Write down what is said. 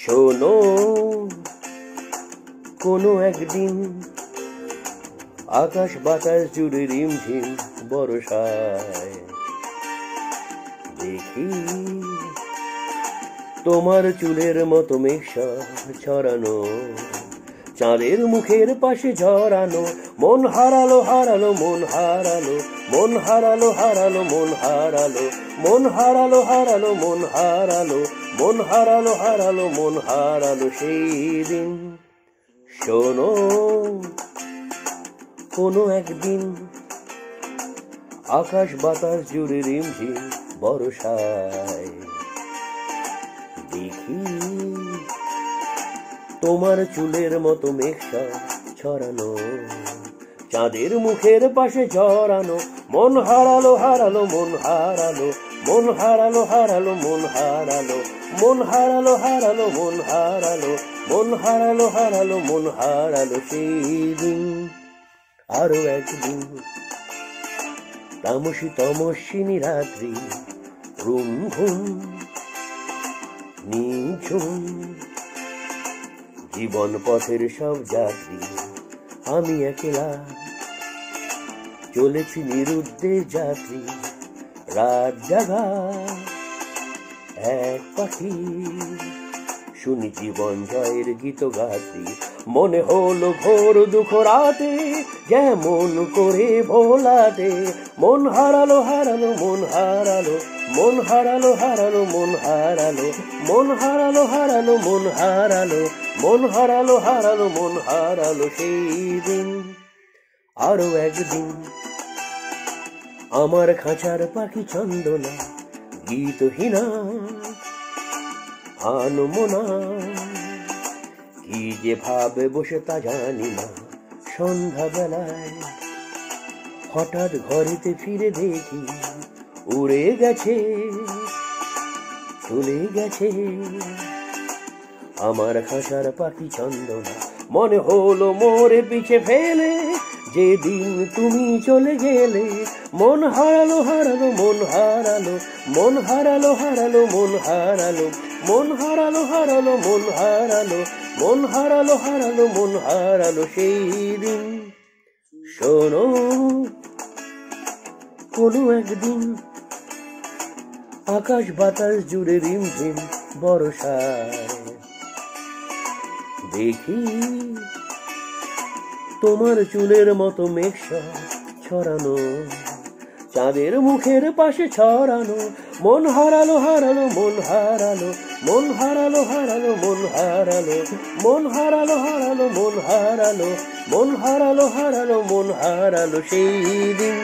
শোনো কোনো একদিন আকাশ বাতাস জুড়ে রিমঝিম বর্ষায় দেখি তোমার চুলের মতো মেঘা ছড়ানো, চাঁদের মুখের পাশে ঝরানো, মন হারালো হারালো মন হারালো, মন হারালো হারালো মন হারালো, মন হারালো হারালো মন হারালো, মন হারালো হারালো মন হারালো সেই দিন। শোনো কোনো একদিন আকাশ বাতাস জুড়ে রিমঝিম বর্ষায় দেখি তোমার চুলের মতো মেঘা ছড়ানো, চাঁদের মুখের পাশে ঝরানো, মন হারালো হারালো মন হারালো, মন হারালো হারালো মন হারালো, মন হারালো হারালো মন হারালো, মন হারালো হারালো মন হারালো সেই দিন। আরো একদিন তামসী তমস্বিনী রাত্রি, ঘুম ঘুম নিঝুম জীবন পথের সব যাত্রী, আমি একলা চলেছি নিরুদ্দেশ যাত্রী, রাত জাগা এক পাখি, শুনি জীবন জয়ের গীত গাতি। মনে হলো ঘোর দুঃখ রাতে যেমন করে ভোলাতে, মন হারালো হারালো মন হারালো, মন হারালো হারালো মন হারালো, মন হারালো হারালো মন হারালো, মন হারালো হারালো মন হারালো সেই দিন। আরো একদিন আমার খাঁচার পাখি চন্দনা গীতহীনা আনমনা, কি যে ভাবে বসে তা জানি না। সন্ধ্যা বেলায় হঠাৎ ঘরেতে ফিরে দেখি উড়ে গেছে চলে গেছে আমার খাঁচার পাখি চন্দনা। মনে হলো মোরে পিছে ফেলে যেদিন তুমি চলে গেলে, মন হারালো হারালো মন হারালো, মন হারালো হারালো মন হারালো, মন হারালো হারালো মন হারালো, মন হারালো হারালো মন হারালো সেই দিন। শোনো কোনো একদিন আকাশ বাতাস জুড়ে রিমঝিম বর্ষায় দেখি তোমার চুলের মতো মেঘা ছড়ানো, চাঁদের মুখের পাশে ছড়ানো, মন হারালো হারালো মন হারালো, মন হারালো হারালো মন হারালো, মন হারালো হারালো মন হারালো, মন হারালো হারালো মন হারালো সেই দিন।